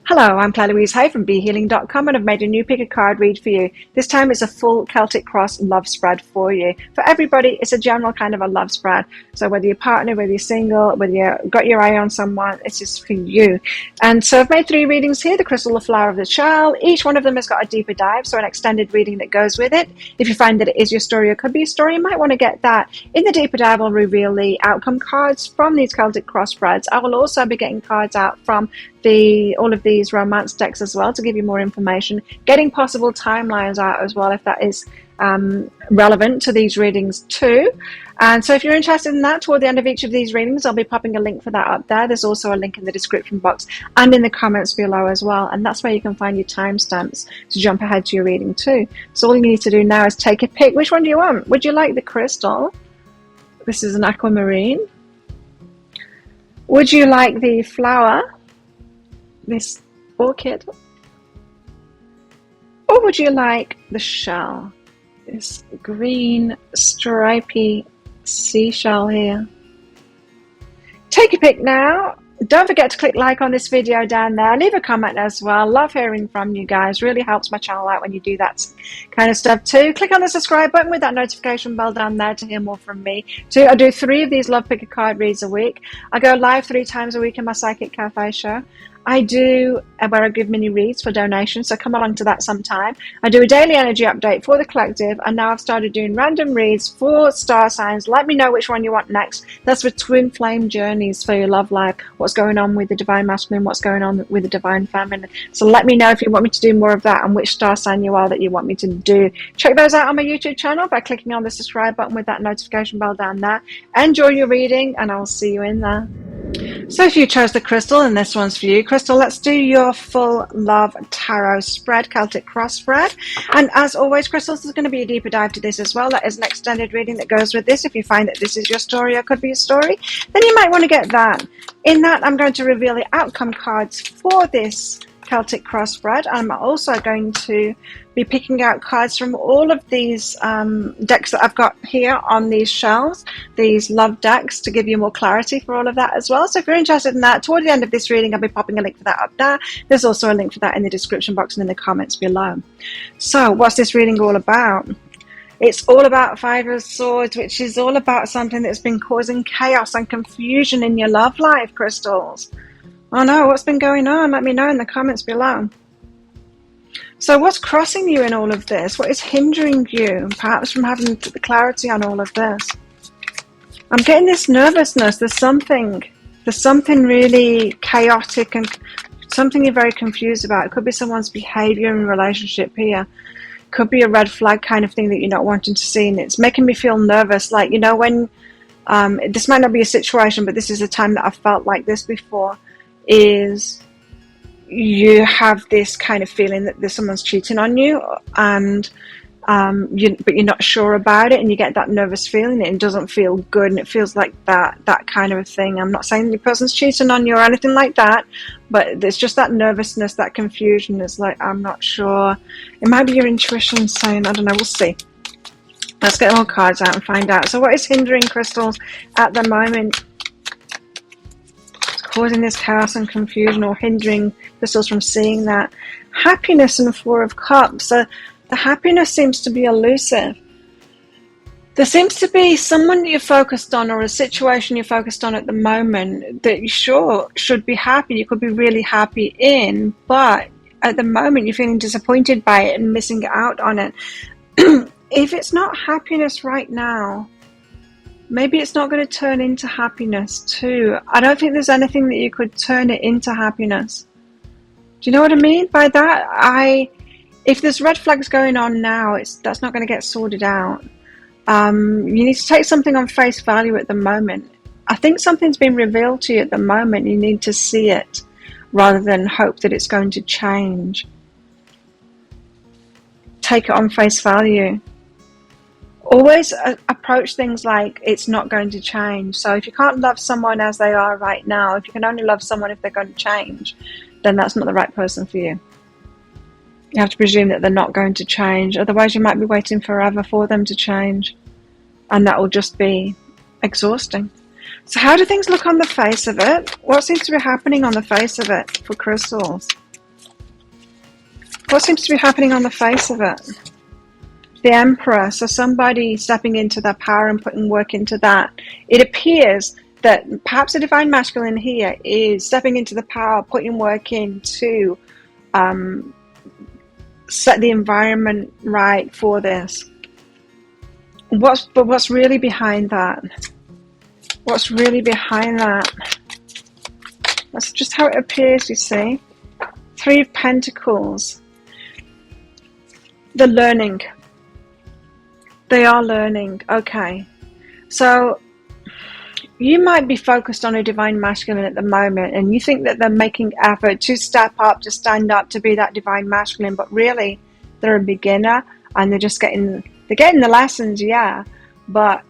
Hello, I'm Claire Louise Hay from BeHealing.com, and I've made a new pick a card read for you. This time it's a full Celtic Cross love spread for you. For everybody, it's a general kind of a love spread. So whether you're partnered, whether you're single, whether you've got your eye on someone, it's just for you. And so I've made 3 readings here, the crystal, the flower, of the shell. Each one of them has got a deeper dive, so an extended reading that goes with it. If you find that it is your story or could be a story, you might want to get that. In the deeper dive, I'll reveal the outcome cards from these Celtic Cross spreads. I will also be getting cards out from all of these romance decks as well to give you more information, getting possible timelines out as well if that is relevant to these readings too. And so if you're interested in that, toward the end of each of these readings I'll be popping a link for that up there. There's also a link in the description box and in the comments below as well, and that's where you can find your timestamps to jump ahead to your reading too. So all you need to do now is take a pick. Which one do you want? Would you like the crystal? This is an aquamarine. Would you like the flower, this orchid? Or would you like the shell, this green stripy seashell here? Take a pick now. Don't forget to click like on this video down there. Leave a comment as well. Love hearing from you guys. Really helps my channel out when you do that kind of stuff too. Click on the subscribe button with that notification bell down there to hear more from me too. I do 3 of these love pick a card reads a week. I go live 3 times a week in my Psychic Cafe show. I do where I give mini reads for donations, so come along to that sometime. I do a daily energy update for the collective, and now I've started doing random reads for star signs. Let me know which one you want next. That's for twin flame journeys for your love life. What's going on with the divine masculine, what's going on with the divine feminine. So let me know if you want me to do more of that and which star sign you are that you want me to do. Check those out on my YouTube channel by clicking on the subscribe button with that notification bell down there. Enjoy your reading, and I'll see you in there. So if you chose the crystal, and this one's for you, Crystal, let's do your full love tarot spread, Celtic Cross spread. And as always, crystals, there's going to be a deeper dive to this as well. That is an extended reading that goes with this. If you find that this is your story or could be a story, then you might want to get that. In that, I'm going to reveal the outcome cards for this Celtic Cross spread. I'm also going to be picking out cards from all of these decks that I've got here on these shelves, these love decks, to give you more clarity for all of that as well. So if you're interested in that, toward the end of this reading I'll be popping a link for that up there. There's also a link for that in the description box and in the comments below. So what's this reading all about? It's all about 5 of Swords, which is all about something that's been causing chaos and confusion in your love life, crystals. Oh no, what's been going on? Let me know in the comments below. So what's crossing you in all of this? What is hindering you, perhaps, from having the clarity on all of this? I'm getting this nervousness. There's something really chaotic and something you're very confused about. It could be someone's behavior in relationship here. Could be a red flag kind of thing that you're not wanting to see, and it's making me feel nervous. Like, you know, when this might not be a situation, but this is a time that I've felt like this before, is you have this kind of feeling that there's someone's cheating on you, and but you're not sure about it, and you get that nervous feeling, and it doesn't feel good, and it feels like that kind of a thing. I'm not saying the person's cheating on you or anything like that, but there's just that nervousness, that confusion. It's like, I'm not sure. It might be your intuition saying, I don't know, we'll see. Let's get more cards out and find out. So what is hindering, crystals, at the moment? Causing this chaos and confusion, or hindering crystals from seeing that. Happiness and 4 of Cups. So the happiness seems to be elusive. There seems to be someone that you're focused on, or a situation you're focused on at the moment that you sure should be happy, you could be really happy in, but at the moment you're feeling disappointed by it and missing out on it. If it's not happiness right now, maybe it's not going to turn into happiness too. I don't think there's anything that you could turn it into happiness. Do you know what I mean by that? If there's red flags going on now, that's not going to get sorted out. You need to take something on face value at the moment. I think something's been revealed to you at the moment. You need to see it rather than hope that it's going to change. Take it on face value. Always approach things like it's not going to change. So if you can't love someone as they are right now, if you can only love someone if they're going to change, then that's not the right person for you. You have to presume that they're not going to change. Otherwise you might be waiting forever for them to change, and that will just be exhausting. So how do things look on the face of it? What seems to be happening on the face of it for crystals? What seems to be happening on the face of it? The Emperor, so somebody stepping into their power and putting work into that. It appears that perhaps the Divine Masculine here is stepping into the power, putting work in to set the environment right for this. What's really behind that? What's really behind that? That's just how it appears, you see. Three of Pentacles. The learning. They are learning. Okay. So you might be focused on a Divine Masculine at the moment, and you think that they're making effort to step up, to stand up, to be that Divine Masculine, but really they're a beginner and they're just getting the lessons, yeah. But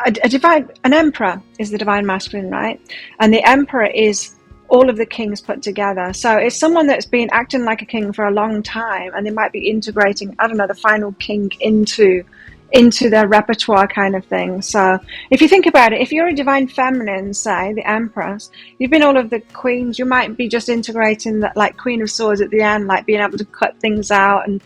an Emperor is the Divine Masculine, right? And the Emperor is all of the kings put together. So it's someone that's been acting like a king for a long time, and they might be integrating, I don't know, the final king into their repertoire kind of thing. So if you think about it, if you're a Divine Feminine, say the Empress, you've been all of the queens, you might be just integrating that, like Queen of Swords at the end, like being able to cut things out and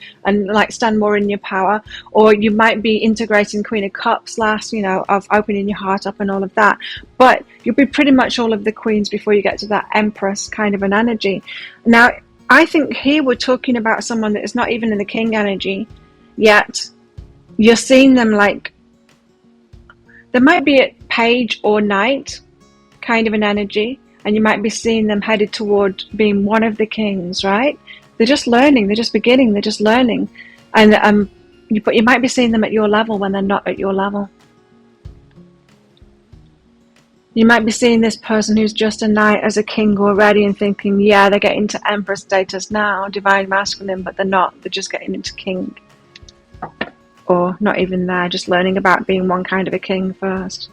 like stand more in your power. Or you might be integrating Queen of Cups last, of opening your heart up and all of that. But you'll be pretty much all of the queens before you get to that Empress kind of an energy. Now, I think here we're talking about someone that is not even in the king energy yet. You're seeing them like, there might be a page or knight kind of an energy, and you might be seeing them headed toward being one of the kings, right? They're just learning, they're just beginning, they're just learning. And you might be seeing them at your level when they're not at your level. You might be seeing this person who's just a knight as a king already and thinking, yeah, they're getting to Empress status now, Divine Masculine, but they're not, they're just getting into king. Or not even there, just learning about being one kind of a king first.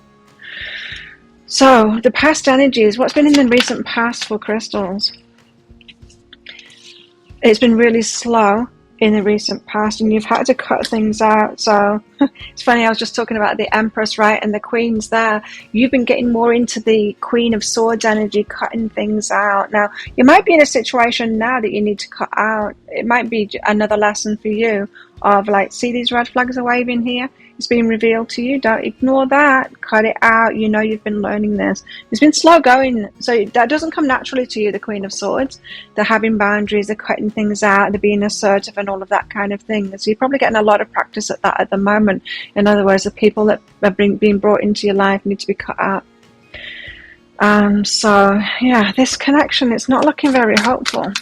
So, the past energies, what's been in the recent past for crystals? It's been really slow in the recent past, and you've had to cut things out. So, it's funny, I was just talking about the Empress, right, and the Queens there. You've been getting more into the Queen of Swords energy, cutting things out. Now, you might be in a situation now that you need to cut out. It might be another lesson for you of like, see these red flags are waving here? It's being revealed to you. Don't ignore that. Cut it out. You know you've been learning this. It's been slow going. So that doesn't come naturally to you, the Queen of Swords. They're having boundaries. They're cutting things out. They're being assertive and all of that kind of thing. So you're probably getting a lot of practice at that at the moment. In other words, the people that are being brought into your life need to be cut out. So, yeah, this connection, it's not looking very hopeful.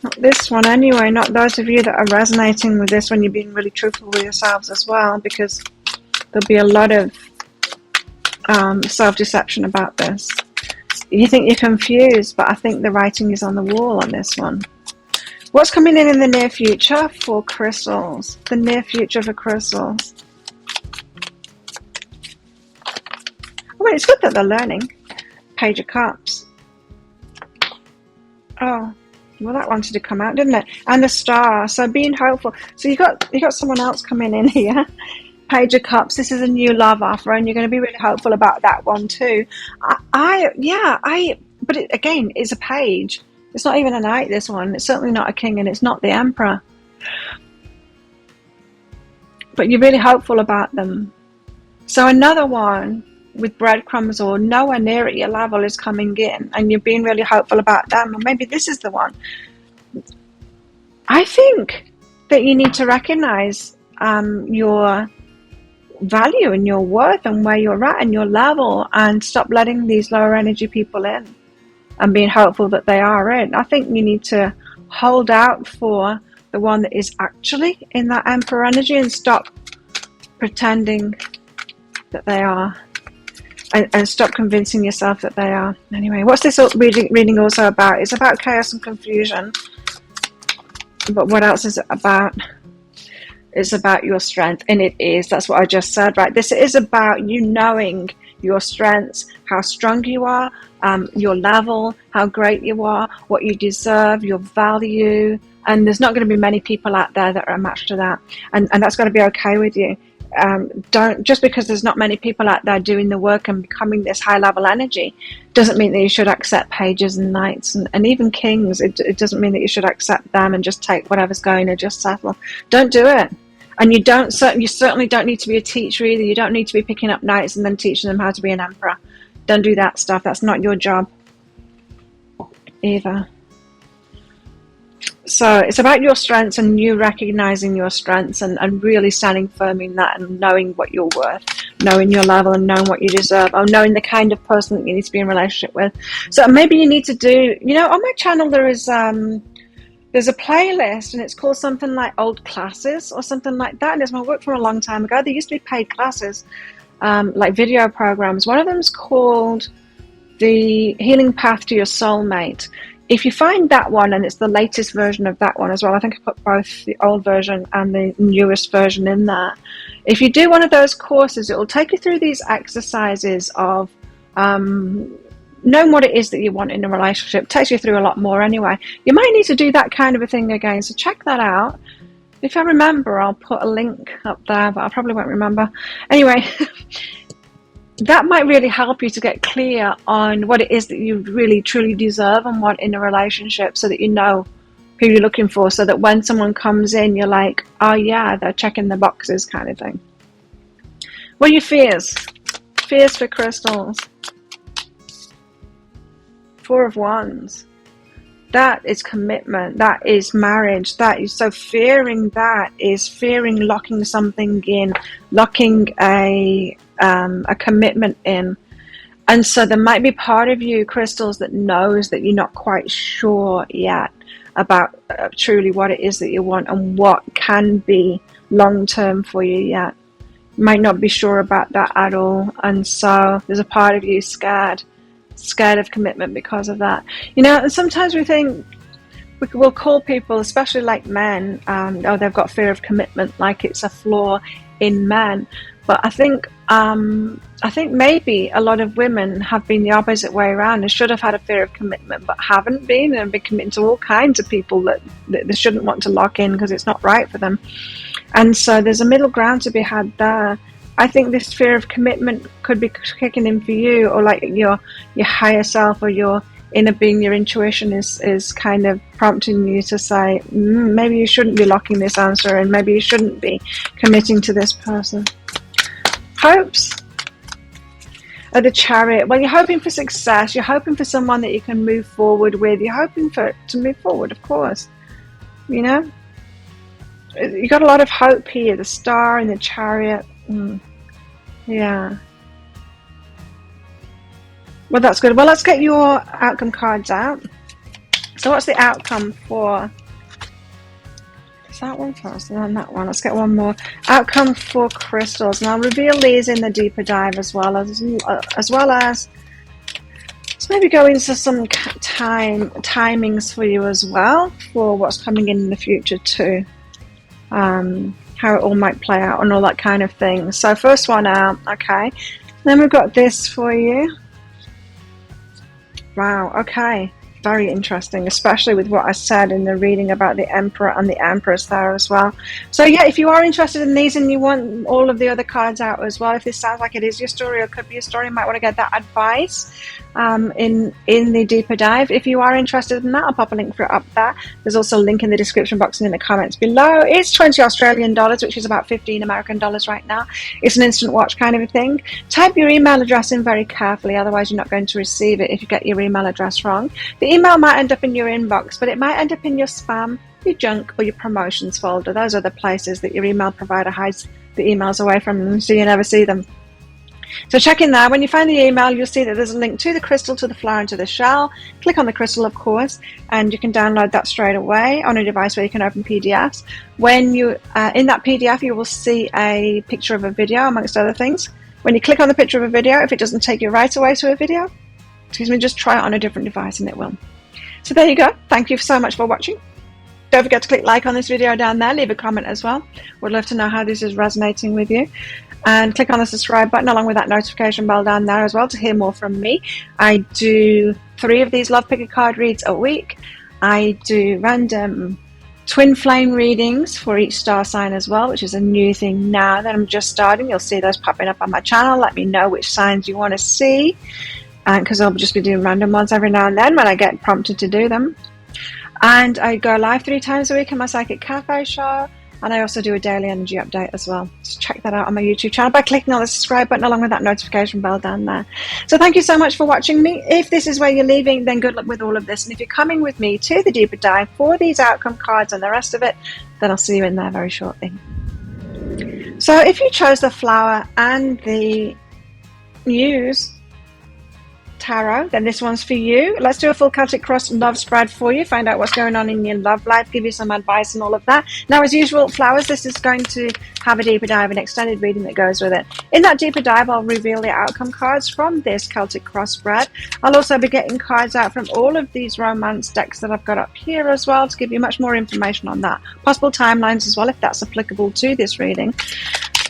Not this one anyway, not those of you that are resonating with this when you're being really truthful with yourselves as well, because there'll be a lot of self-deception about this. You think you're confused, but I think the writing is on the wall on this one. What's coming in the near future for crystals? The near future for crystals. Well, it's good that they're learning. Page of Cups. Oh. Well, that wanted to come out, didn't it? And the Star. So being hopeful. So you got someone else coming in here. Page of Cups. This is a new love offer, and you're going to be really hopeful about that one too. But it, again, it's a page. It's not even a knight, this one. It's certainly not a king, and it's not the Emperor. But you're really hopeful about them. So another one with breadcrumbs or nowhere near at your level is coming in, and you're being really hopeful about them, or maybe this is the one. I think that you need to recognize your value and your worth and where you're at and your level, and stop letting these lower energy people in and being hopeful that they are in. I think you need to hold out for the one that is actually in that Emperor energy and stop pretending that they are. And stop convincing yourself that they are. Anyway, what's this reading also about? It's about chaos and confusion. But what else is it about? It's about your strength. And it is. That's what I just said, right? This is about you knowing your strengths, how strong you are, your level, how great you are, what you deserve, your value. And there's not going to be many people out there that are a match to that. And that's got to be okay with you. don't, just because there's not many people out there doing the work and becoming this high level energy, doesn't mean that you should accept pages and knights and even kings. It doesn't mean that you should accept them and just take whatever's going and just settle. Don't do it. And you certainly don't need to be a teacher either. You don't need to be picking up knights and then teaching them how to be an emperor. Don't do that stuff. That's not your job either. So it's about your strengths and you recognizing your strengths and really standing firm in that and knowing what you're worth, knowing your level and knowing what you deserve, or knowing the kind of person that you need to be in a relationship with. So maybe you need to do, on my channel there's a playlist and it's called something like Old Classes or something like that. And it's my work from a long time ago. There used to be paid classes, like video programs. One of them is called The Healing Path to Your Soulmate. If you find that one, and it's the latest version of that one as well, I think I put both the old version and the newest version in there. If you do one of those courses, it will take you through these exercises of knowing what it is that you want in a relationship. It takes you through a lot more anyway. You might need to do that kind of a thing again, so check that out. If I remember, I'll put a link up there, but I probably won't remember. Anyway, that might really help you to get clear on what it is that you really truly deserve and want in a relationship, so that you know who you're looking for, so that when someone comes in, you're like, oh yeah, they're checking the boxes kind of thing. What are your fears? Fears for crystals. 4 of Wands. That is commitment. That is marriage. That is, so fearing that is fearing locking something in, locking a commitment in. And so there might be part of you, crystals, that knows that you're not quite sure yet about truly what it is that you want and what can be long term for you yet. You might not be sure about that at all. And so there's a part of you scared of commitment because of that. And sometimes we think we'll call people, especially like men, they've got fear of commitment, like it's a flaw in men. But I think maybe a lot of women have been the opposite way around and should have had a fear of commitment but haven't been, and been committing to all kinds of people that they shouldn't want to lock in because it's not right for them. And so there's a middle ground to be had there. I think this fear of commitment could be kicking in for you, or like your higher self or your inner being, your intuition is kind of prompting you to say, maybe you shouldn't be locking this answer, and maybe you shouldn't be committing to this person. Hopes of the Chariot. Well, you're hoping for success. You're hoping for someone that you can move forward with. You're hoping to move forward, of course. You got a lot of hope here. The Star and the Chariot. Yeah. Well, that's good. Well, let's get your outcome cards out. So what's the outcome for... Is that one first and then that one? Let's get one more. Outcome for crystals. And I'll reveal these in the deeper dive as well as let's maybe go into some timings for you as well for what's coming in the future too. How it all might play out and all that kind of thing. So first one out, okay. Then we've got this for you. Wow, okay. Very interesting, especially with what I said in the reading about the Emperor and the Empress there as well. So yeah, if you are interested in these and you want all of the other cards out as well, if this sounds like it is your story or could be your story, you might want to get that advice in the deeper dive. If you are interested in that, I'll pop a link for it up there. There's also a link in the description box and in the comments below. It's 20 Australian dollars, which is about 15 American dollars right now. It's an instant watch kind of a thing. Type your email address in very carefully, otherwise you're not going to receive it if you get your email address wrong. The email might end up in your inbox, but it might end up in your spam, your junk, or your promotions folder. Those are the places that your email provider hides the emails away from them, so you never see them. So check in there. When you find the email, you'll see that there's a link to the crystal, to the flower, and to the shell. Click on the crystal, of course, and you can download that straight away on a device where you can open PDFs. When you in that PDF, you will see a picture of a video, amongst other things. When you click on the picture of a video, if it doesn't take you right away to a video, just try it on a different device and it will. So there you go. Thank you so much for watching. Don't forget to click like on this video down there. Leave a comment as well. Would love to know how this is resonating with you. And click on the subscribe button along with that notification bell down there as well to hear more from me. I do 3 of these love picker card reads a week. I do random twin flame readings for each star sign as well, which is a new thing now that I'm just starting. You'll see those popping up on my channel. Let me know which signs you want to see, because I'll just be doing random ones every now and then when I get prompted to do them. And I go live 3 times a week in my Psychic Cafe show, and I also do a daily energy update as well. So check that out on my YouTube channel by clicking on the subscribe button along with that notification bell down there. So thank you so much for watching me. If this is where you're leaving, then good luck with all of this. And if you're coming with me to the deeper dive for these outcome cards and the rest of it, then I'll see you in there very shortly. So if you chose the Flower and the Muse Tarot, then this one's for you. Let's do a full Celtic Cross love spread for you, find out what's going on in your love life, give you some advice and all of that. Now, as usual, Flowers, this is going to have a deeper dive, an extended reading that goes with it. In that deeper dive, I'll reveal the outcome cards from this Celtic Cross spread. I'll also be getting cards out from all of these romance decks that I've got up here as well to give you much more information on that. Possible timelines as well, if that's applicable to this reading.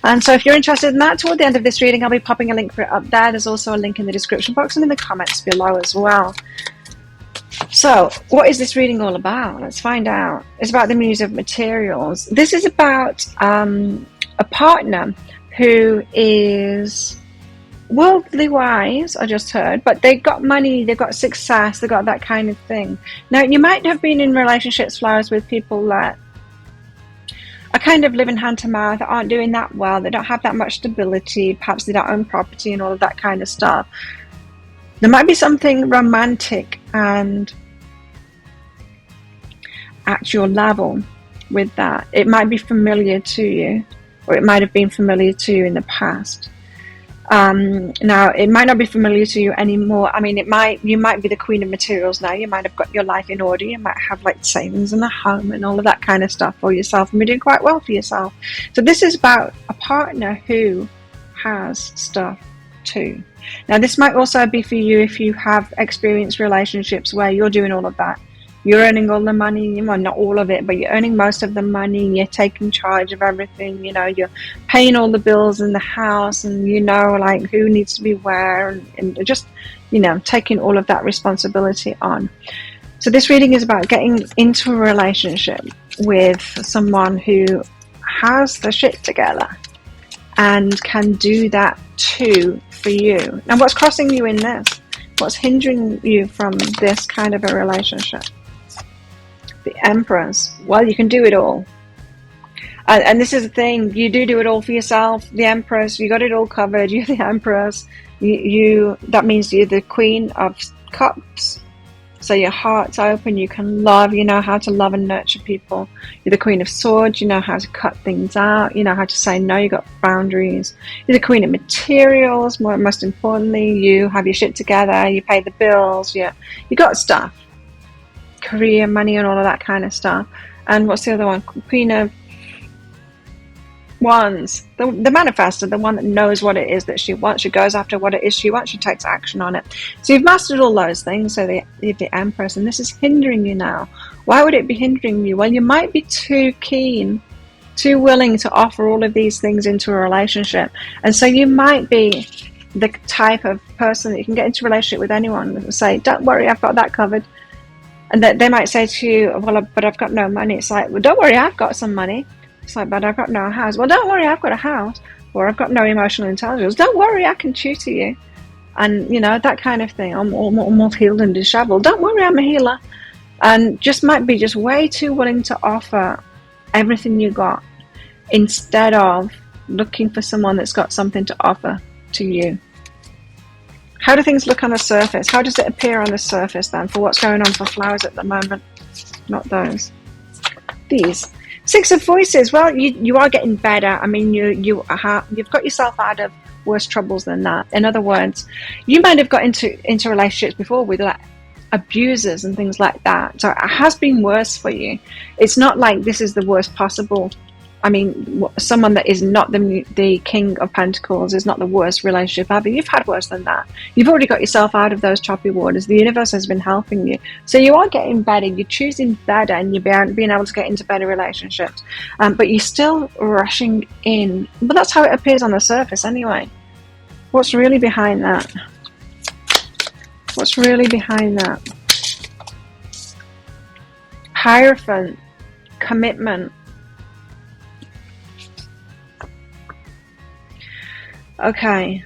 And so if you're interested in that, toward the end of this reading, I'll be popping a link for it up there. There's also a link in the description box and in the comments below as well. So what is this reading all about? Let's find out. It's about the Muse of Materials. This is about a partner who is worldly wise, I just heard, but they've got money, they've got success, they've got that kind of thing. Now, you might have been in relationships, Flowers, with people that are kind of living hand to mouth, aren't doing that well, they don't have that much stability, perhaps they don't own property and all of that kind of stuff. There might be something romantic and at your level with that. It might be familiar to you, or it might have been familiar to you in the past. Now, it might not be familiar to you anymore. I mean, you might be the Queen of Materials now. You might have got your life in order. You might have like savings and a home and all of that kind of stuff for yourself, and be doing quite well for yourself. So this is about a partner who has stuff too. Now, this might also be for you if you have experienced relationships where you're doing all of that. You're earning all the money, well, not all of it, but you're earning most of the money. You're taking charge of everything. You know, you're paying all the bills in the house, and you know, like who needs to be where, and just, you know, taking all of that responsibility on. So this reading is about getting into a relationship with someone who has the shit together and can do that too for you. Now, what's crossing you in this? What's hindering you from this kind of a relationship? The Empress. Well, you can do it all. And this is the thing, you do it all for yourself. The Empress, you got it all covered. You're the Empress. That means you're the Queen of Cups. So your heart's open, you can love, you know how to love and nurture people. You're the Queen of Swords, you know how to cut things out, you know how to say no, you got boundaries. You're the Queen of Materials, most importantly, you have your shit together, you pay the bills, you got stuff. Career, money, and all of that kind of stuff. And what's the other one? Queen of Wands, the manifestor, the one that knows what it is that she wants. She goes after what it is she wants. She takes action on it. So you've mastered all those things. So the Empress, and this is hindering you now. Why would it be hindering you? Well, you might be too keen, too willing to offer all of these things into a relationship, and so you might be the type of person that you can get into a relationship with anyone and say, "Don't worry, I've got that covered." And that they might say to you, "Well, but I've got no money." It's like, "Well, don't worry, I've got some money." It's like, "But I've got no house." "Well, don't worry, I've got a house." Or, "I've got no emotional intelligence." "Don't worry, I can tutor you." And, you know, that kind of thing. I'm all healed and disheveled. "Don't worry, I'm a healer." And just might be just way too willing to offer everything you got instead of looking for someone that's got something to offer to you. How do things look on the surface? How does it appear on the surface then for what's going on for Flowers at the moment? Not those. These. Six of Voices. Well, you are getting better. I mean, you've got yourself out of worse troubles than that. In other words, you might have got into relationships before with like abusers and things like that. So it has been worse for you. It's not like this is the worst possible. I mean, someone that is not the King of Pentacles is not the worst relationship ever. You've had worse than that. You've already got yourself out of those choppy waters. The universe has been helping you. So you are getting better. You're choosing better, and you're being able to get into better relationships. But you're still rushing in. But that's how it appears on the surface anyway. What's really behind that? What's really behind that? Hierophant commitment. Okay.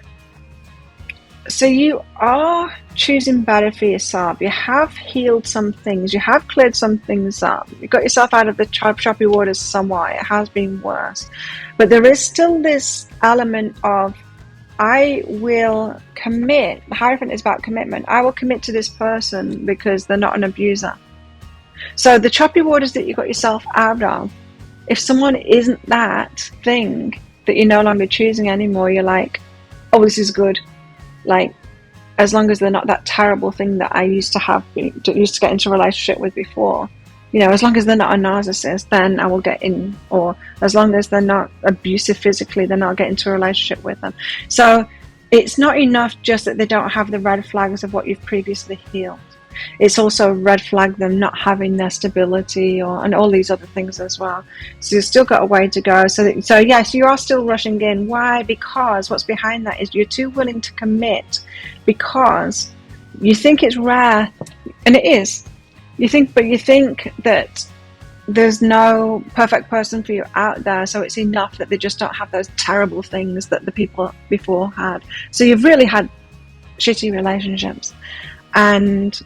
So you are choosing better for yourself. You have healed some things. You have cleared some things up. You got yourself out of the choppy waters somewhat. It has been worse. But there is still this element of, I will commit. The Hierophant is about commitment. I will commit to this person because they're not an abuser. So the choppy waters that you got yourself out of, if someone isn't that thing that you're no longer choosing anymore, you're like, oh, this is good. Like, as long as they're not that terrible thing that I used to get into a relationship with before, as long as they're not a narcissist, then I will get in. Or as long as they're not abusive physically, then I'll get into a relationship with them. So it's not enough just that they don't have the red flags of what you've previously healed. It's also a red flag them not having their stability and all these other things as well. So you've still got a way to go. So yes, you are still rushing in. Why? Because what's behind that is you're too willing to commit because you think it's rare, and it is. You think that there's no perfect person for you out there, so it's enough that they just don't have those terrible things that the people before had. So you've really had shitty relationships, and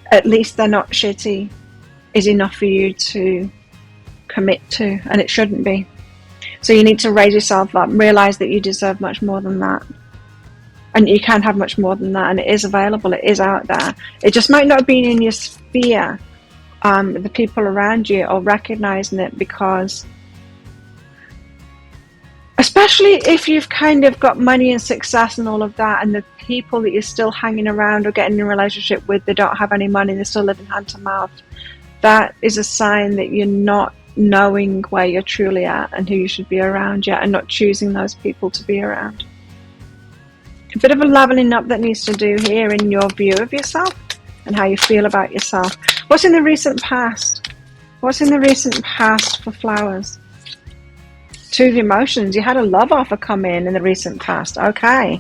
at least they're not shitty is enough for you to commit to, and it shouldn't be. So you need to raise yourself up, realize that you deserve much more than that, and you can have much more than that, and it is available, it is out there. It just might not be in your sphere, the people around you, or recognizing it, because especially if you've kind of got money and success and all of that, and the people that you're still hanging around or getting in a relationship with, they don't have any money, they're still living hand to mouth, that is a sign that you're not knowing where you're truly at and who you should be around yet, and not choosing those people to be around. A bit of a leveling up that needs to do here in your view of yourself and how you feel about yourself. What's in the recent past? What's in the recent past for flowers? Two of emotions. You had a love offer come in the recent past. Okay.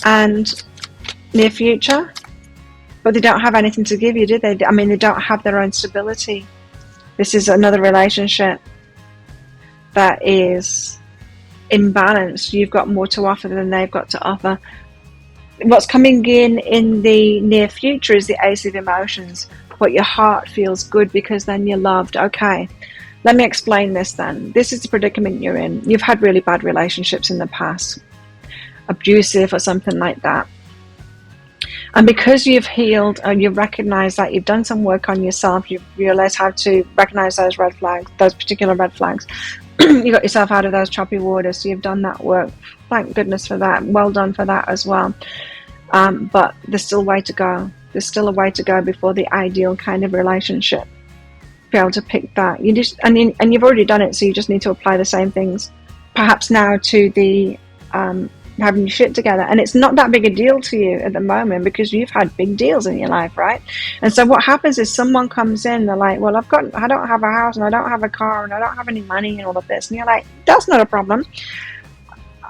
And near future? But they don't have anything to give you, do they? I mean, they don't have their own stability. This is another relationship that is imbalanced. You've got more to offer than they've got to offer. What's coming in the near future is the Ace of Emotions. But your heart feels good because then you're loved. Okay. Let me explain this then. This is the predicament you're in. You've had really bad relationships in the past, abusive or something like that. And because you've healed and you've recognized that, you've done some work on yourself, you've realized how to recognize those red flags, those particular red flags. You got yourself out of those choppy waters, so you've done that work. Thank goodness for that. Well done for that as well. But there's still a way to go. There's still a way to go before the ideal kind of relationship. Be able to pick that. And you've already done it, so you just need to apply the same things, perhaps now to the having your shit together. And it's not that big a deal to you at the moment because you've had big deals in your life, right? And so what happens is someone comes in, they're like, well, I don't have a house and I don't have a car and I don't have any money and all of this, and you're like, that's not a problem.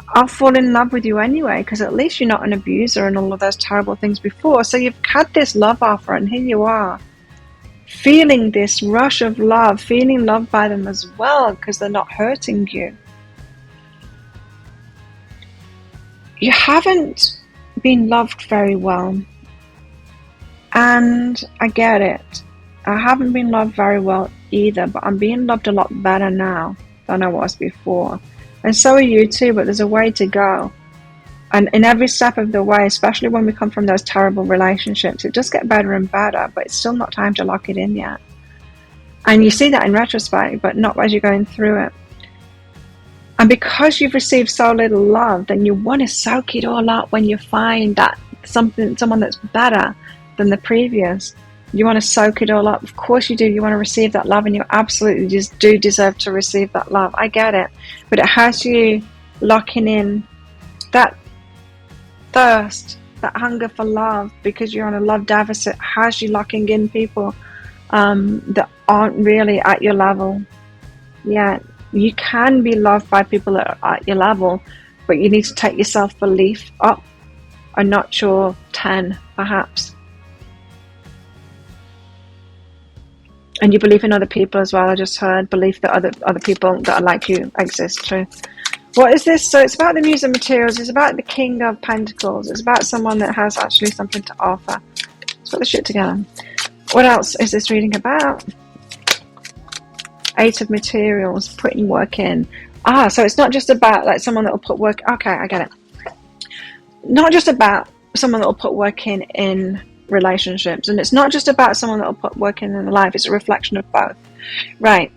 I'll fall in love with you anyway, because at least you're not an abuser and all of those terrible things before. So you've had this love offer, and here you are feeling this rush of love, feeling loved by them as well, because they're not hurting you. You haven't been loved very well, and I get it. I haven't been loved very well either, but I'm being loved a lot better now than I was before, and so are you too. But there's a way to go, and in every step of the way, especially when we come from those terrible relationships, it does get better and better, but it's still not time to lock it in yet. And you see that in retrospect, but not as you're going through it. And because you've received so little love, then you want to soak it all up when you find that someone that's better than the previous. You want to soak it all up. Of course you do. You want to receive that love, and you absolutely just do deserve to receive that love. I get it. But it has you locking in that thirst, that hunger for love, because you're on a love deficit, has you locking in people that aren't really at your level yet. You can be loved by people that are at your level, but you need to take your self-belief up a notch or 10, perhaps. And you believe in other people as well. I just heard belief that other people that are like you exist too. What is this? So it's about the Muse of Materials. It's about the King of Pentacles. It's about someone that has actually something to offer. Let's put the shit together. What else is this reading about? Eight of Materials, putting work in. So it's not just about like someone that will put work. Okay, I get it. Not just about someone that will put work in relationships, and it's not just about someone that will put work in life. It's a reflection of both, right?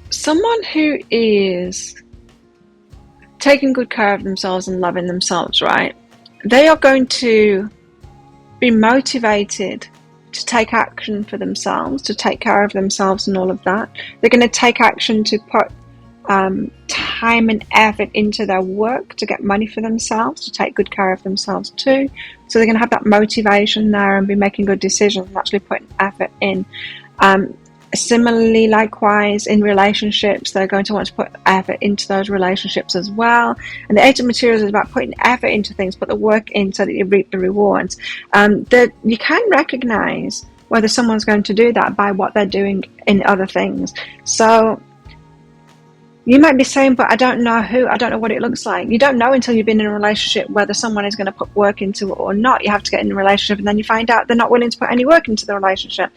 Someone who is taking good care of themselves and loving themselves, right? They are going to be motivated to take action for themselves, to take care of themselves and all of that. They're going to take action to put time and effort into their work to get money for themselves, to take good care of themselves too. So they're going to have that motivation there and be making good decisions and actually putting effort in. Similarly, likewise, in relationships, they're going to want to put effort into those relationships as well. And the Eight of Materials is about putting effort into things, put the work in so that you reap the rewards. That you can recognize whether someone's going to do that by what they're doing in other things. So you might be saying, but I don't know who, I don't know what it looks like. You don't know until you've been in a relationship whether someone is going to put work into it or not. You have to get in a relationship and then you find out they're not willing to put any work into the relationship.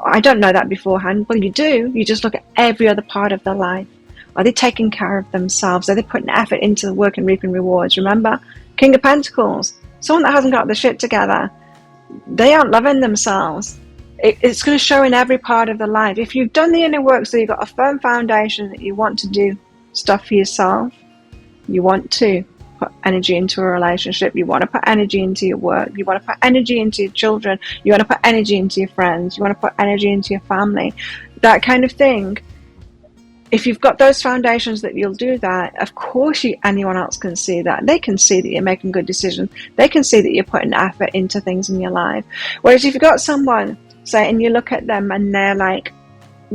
I don't know that beforehand. Well, you do. You just look at every other part of their life. Are they taking care of themselves? Are they putting effort into the work and reaping rewards? Remember, King of Pentacles, someone that hasn't got the shit together. They aren't loving themselves. It's going to show in every part of their life. If you've done the inner work, so you've got a firm foundation that you want to do stuff for yourself, you want to put energy into a relationship, you want to put energy into your work, you want to put energy into your children, you want to put energy into your friends, you want to put energy into your family, that kind of thing. If you've got those foundations that you'll do that, of course anyone else can see that. They can see that you're making good decisions. They can see that you're putting effort into things in your life. Whereas if you've got someone, say, and you look at them and they're like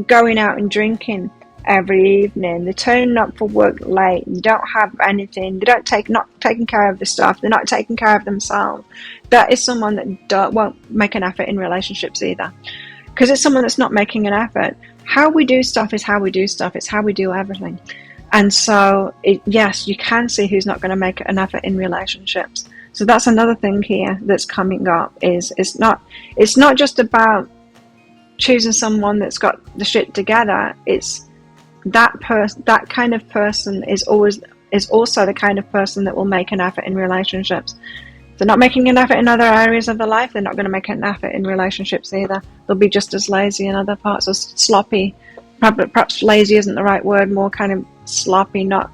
going out and drinking every evening, they're turning up for work late, you don't have anything, they're not taking care of the stuff, they're not taking care of themselves, that is someone that won't make an effort in relationships either, because it's someone that's not making an effort. How we do stuff is how we do stuff. It's how we do everything. And so yes, you can see who's not going to make an effort in relationships. So that's another thing here that's coming up. Is it's not just about choosing someone that's got the shit together. It's that kind of person is also the kind of person that will make an effort in relationships. If they're not making an effort in other areas of their life, they're not going to make an effort in relationships either. They'll be just as lazy in other parts, or sloppy. Perhaps lazy isn't the right word, more kind of sloppy, not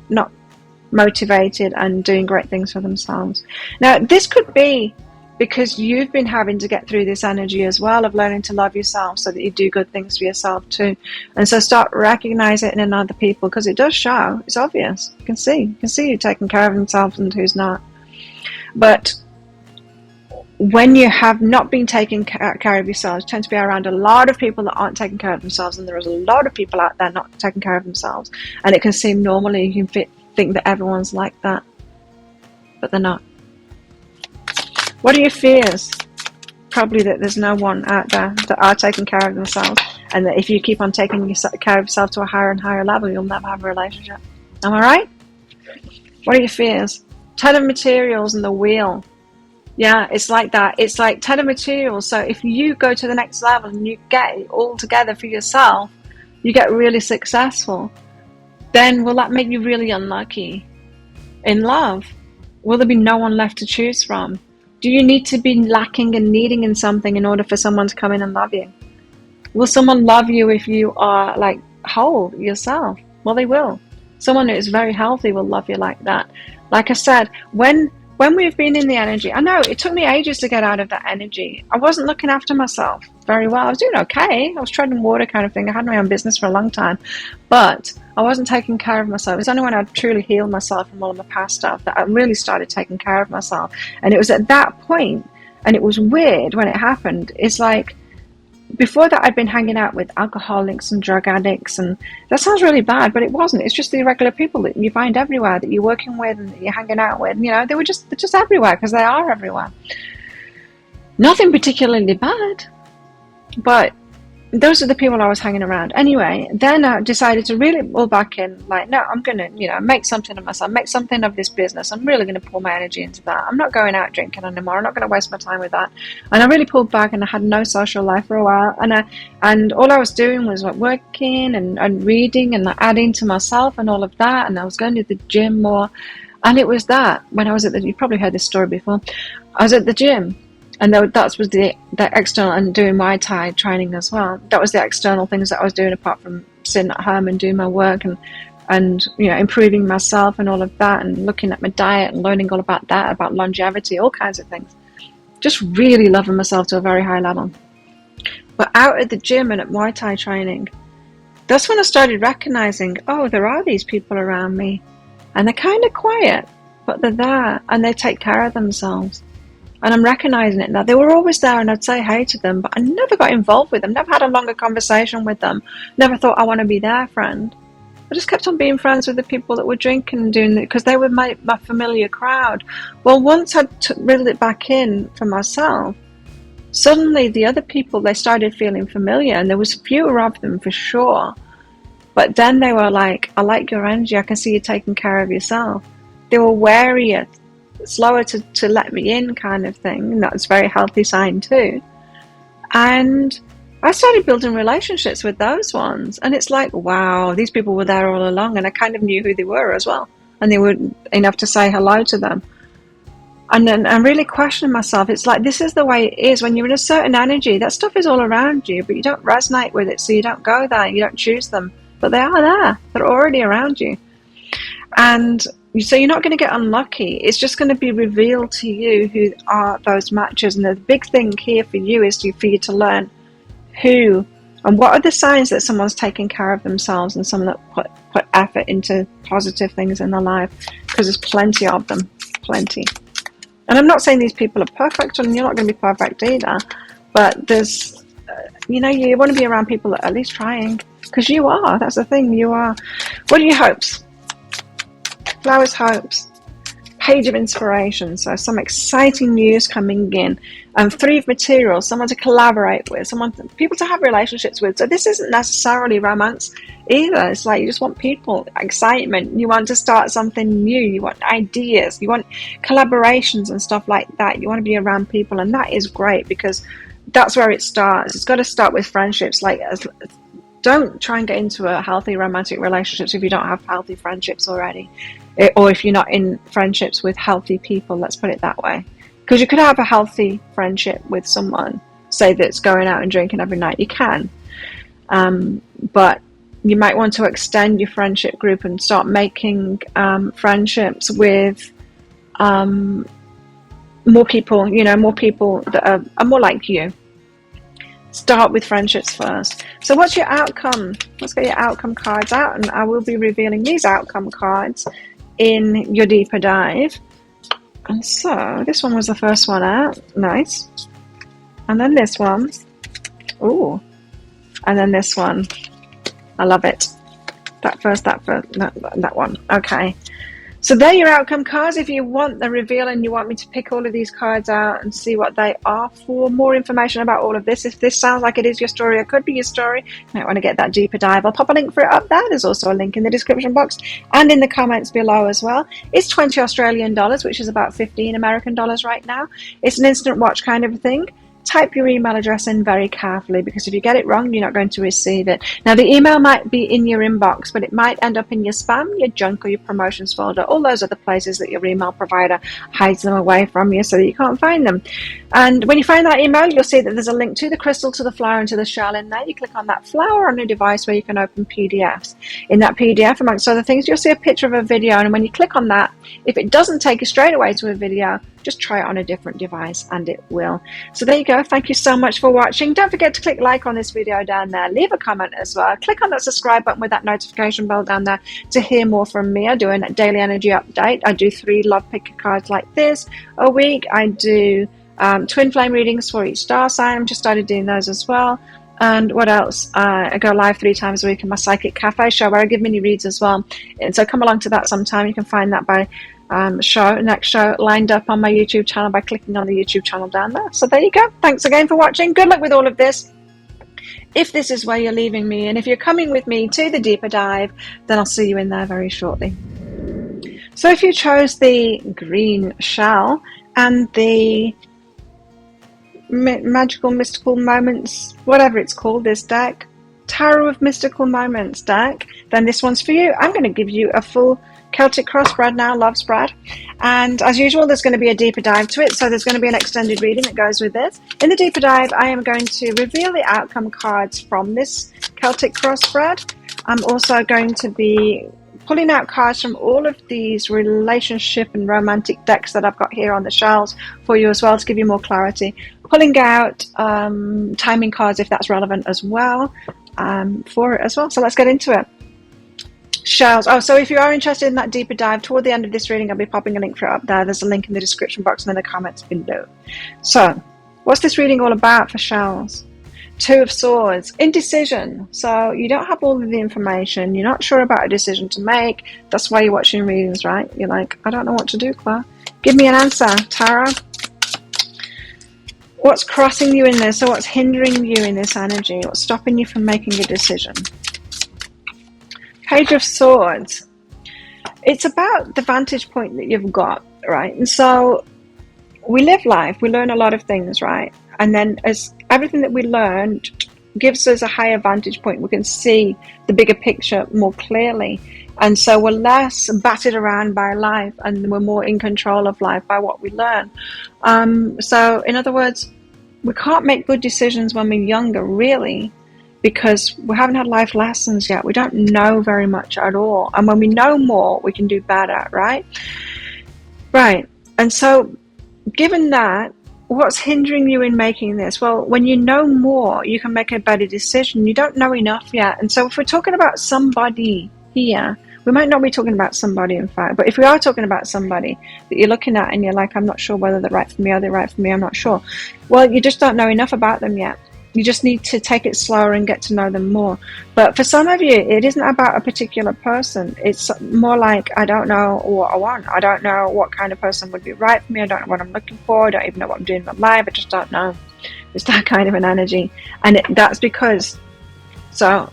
motivated and doing great things for themselves. Now, this could be because you've been having to get through this energy as well of learning to love yourself so that you do good things for yourself too. And so start recognizing it in other people, because it does show. It's obvious. You can see who's taking care of themselves and who's not. But when you have not been taking care of yourselves, you tend to be around a lot of people that aren't taking care of themselves, and there is a lot of people out there not taking care of themselves, and it can seem normal. You can think that everyone's like that, but they're not. What are your fears? Probably that there's no one out there that are taking care of themselves, and that if you keep on taking care of yourself to a higher and higher level, you'll never have a relationship. Am I right? What are your fears? Ten of Materials and the Wheel. Yeah, it's like that. It's like Ten of Materials. So if you go to the next level and you get it all together for yourself, you get really successful, then will that make you really unlucky in love? Will there be no one left to choose from? Do you need to be lacking and needing in something in order for someone to come in and love you? Will someone love you if you are like whole yourself? Well, they will. Someone who is very healthy will love you like that. Like I said, when we've been in the energy, I know it took me ages to get out of that energy. I wasn't looking after myself very well. I was doing okay. I was treading water kind of thing. I had my own business for a long time, but I wasn't taking care of myself. It was only when I truly healed myself from all of my past stuff that I really started taking care of myself. And it was at that point, and it was weird when it happened. It's like, before that, I'd been hanging out with alcoholics and drug addicts, and that sounds really bad, but it wasn't. It's just the irregular people that you find everywhere, that you're working with and that you're hanging out with. You know, they're just everywhere, because they are everywhere. Nothing particularly bad, but those are the people I was hanging around. Anyway, then I decided to really pull back in, like, no, I'm going to, make something of myself, make something of this business. I'm really going to pour my energy into that. I'm not going out drinking anymore. I'm not going to waste my time with that. And I really pulled back, and I had no social life for a while. And all I was doing was like working and reading and adding to myself and all of that. And I was going to the gym more. And it was that when I was you probably heard this story before. I was at the gym. And that was the external, and doing Muay Thai training as well. That was the external things that I was doing, apart from sitting at home and doing my work and improving myself and all of that, and looking at my diet and learning all about that, about longevity, all kinds of things. Just really loving myself to a very high level. But out at the gym and at Muay Thai training, that's when I started recognizing, oh, there are these people around me, and they're kind of quiet, but they're there, and they take care of themselves. And I'm recognizing it now. They were always there, and I'd say hey to them, but I never got involved with them, never had a longer conversation with them, never thought I want to be their friend. I just kept on being friends with the people that were drinking and doing it, because they were my familiar crowd. Well, once I reeled it back in for myself, suddenly the other people, they started feeling familiar, and there was fewer of them for sure. But then they were like, I like your energy, I can see you taking care of yourself. They were warier, slower to let me in, kind of thing, and that's a very healthy sign too. And I started building relationships with those ones, and it's like, wow, these people were there all along, and I kind of knew who they were as well, and they were enough to say hello to them. And then I'm really questioning myself. It's like, this is the way it is when you're in a certain energy. That stuff is all around you, but you don't resonate with it, so you don't go there, you don't choose them, but they are there, they're already around you. And so you're not going to get unlucky. It's just going to be revealed to you who are those matches. And the big thing here for you is for you to learn who and what are the signs that someone's taking care of themselves, and someone that put effort into positive things in their life, because there's plenty of them, plenty. And I'm not saying these people are perfect, and you're not going to be perfect either, but there's, you want to be around people that are at least trying, because you are. That's the thing, you are. What are your hopes? Flowers, hopes, page of inspiration, so some exciting news coming in, and 3 of materials, someone to collaborate with, people to have relationships with. So this isn't necessarily romance either. It's like you just want people, excitement, you want to start something new, you want ideas, you want collaborations and stuff like that. You want to be around people, and that is great, because that's where it starts. It's got to start with friendships. Don't try and get into a healthy romantic relationship if you don't have healthy friendships already, or if you're not in friendships with healthy people, let's put it that way. Because you could have a healthy friendship with someone, say, that's going out and drinking every night. You can, but you might want to extend your friendship group and start making friendships with more people, more people that are more like you. Start with friendships first. So what's your outcome? Let's get your outcome cards out, and I will be revealing these outcome cards in your deeper dive. And so this one was the first one out. Nice. And then this one. Ooh. And then this one. I love it. That one. Okay. So they're your outcome cards. If you want the reveal and you want me to pick all of these cards out and see what they are for, more information about all of this, if this sounds like it is your story or could be your story, you might want to get that deeper dive. I'll pop a link for it up there. There's also a link in the description box and in the comments below as well. It's 20 Australian dollars, which is about 15 American dollars right now. It's an instant watch kind of thing. Type your email address in very carefully, because if you get it wrong, you're not going to receive it. Now, the email might be in your inbox, but it might end up in your spam, your junk, or your promotions folder. All those are the places that your email provider hides them away from you so that you can't find them. And when you find that email, you'll see that there's a link to the crystal, to the flower, and to the shell in there. You click on that flower on a device where you can open PDFs. In that PDF, amongst other things, you'll see a picture of a video, and when you click on that, if it doesn't take you straight away to a video, just try it on a different device and it will. So there you go. Thank you so much for watching. Don't forget to click like on this video down there. Leave a comment as well. Click on that subscribe button with that notification bell down there to hear more from me. I do a daily energy update. I do 3 love picker cards like this a week. I do twin flame readings for each star sign. I've just started doing those as well. And what else? I go live 3 times a week in my Psychic Cafe show where I give mini reads as well. And so come along to that sometime. You can find that by next show lined up on my YouTube channel by clicking on the YouTube channel down there. So there you go. Thanks again for watching. Good luck with all of this. If this is where you're leaving me, and if you're coming with me to the deeper dive, then I'll see you in there very shortly. So if you chose the green shell and the magical mystical moments, whatever it's called, this deck, Tarot of Mystical Moments deck, then this one's for you. I'm going to give you a full Celtic cross spread now, love spread, and as usual there's going to be a deeper dive to it, so there's going to be an extended reading that goes with this. In the deeper dive I am going to reveal the outcome cards from this Celtic cross spread. I'm also going to be pulling out cards from all of these relationship and romantic decks that I've got here on the shelves for you as well, to give you more clarity. Pulling out timing cards if that's relevant as well, for it as well. So let's get into it. Shells. Oh, so if you are interested in that deeper dive, toward the end of this reading I'll be popping a link for it up there. There's a link in the description box and in the comments below. So what's this reading all about for shells? Two of Swords. Indecision. So you don't have all of the information, you're not sure about a decision to make. That's why you're watching readings, right? You're like, I don't know what to do, Claire. Give me an answer, Tara. What's crossing you in this? So what's hindering you in this energy? What's stopping you from making a decision? Page of Swords. It's about the vantage point that you've got, right? And so we live life, we learn a lot of things, right? And then as everything that we learn gives us a higher vantage point, we can see the bigger picture more clearly. And so we're less battered around by life, and we're more in control of life by what we learn. So in other words, we can't make good decisions when we're younger, really, because we haven't had life lessons yet. We don't know very much at all. And when we know more, we can do better, right? Right. And so given that, what's hindering you in making this? Well, when you know more, you can make a better decision. You don't know enough yet. And so if we're talking about somebody here, we might not be talking about somebody, in fact, but if we are talking about somebody that you're looking at and you're like, I'm not sure whether they're right for me, are they right for me, I'm not sure. Well, you just don't know enough about them yet. You just need to take it slower and get to know them more. But for some of you, it isn't about a particular person. It's more like, I don't know what I want. I don't know what kind of person would be right for me. I don't know what I'm looking for. I don't even know what I'm doing in my life. I just don't know. It's that kind of an energy. And that's because, so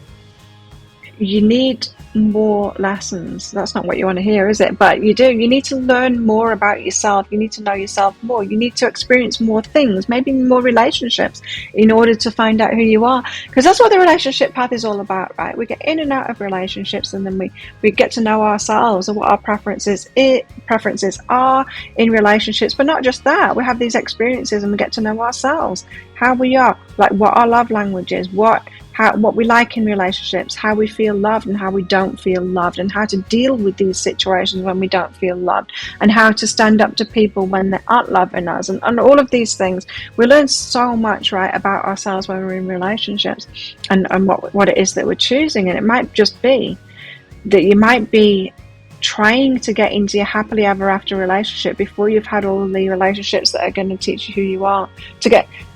you need more lessons. That's not what you want to hear, is it? But you do. You need to learn more about yourself. You need to know yourself more. You need to experience more things, maybe more relationships, in order to find out who you are. Because that's what the relationship path is all about, right? We get in and out of relationships, and then we get to know ourselves and what our preferences are in relationships. But not just that. We have these experiences and we get to know ourselves, how we are, like what our love language is, what we like in relationships, how we feel loved and how we don't feel loved, and how to deal with these situations when we don't feel loved, and how to stand up to people when they aren't loving us, and all of these things. We learn so much, right, about ourselves when we're in relationships, and what it is that we're choosing. And it might just be that you might be trying to get into your happily ever after relationship before you've had all the relationships that are going to teach you who you are,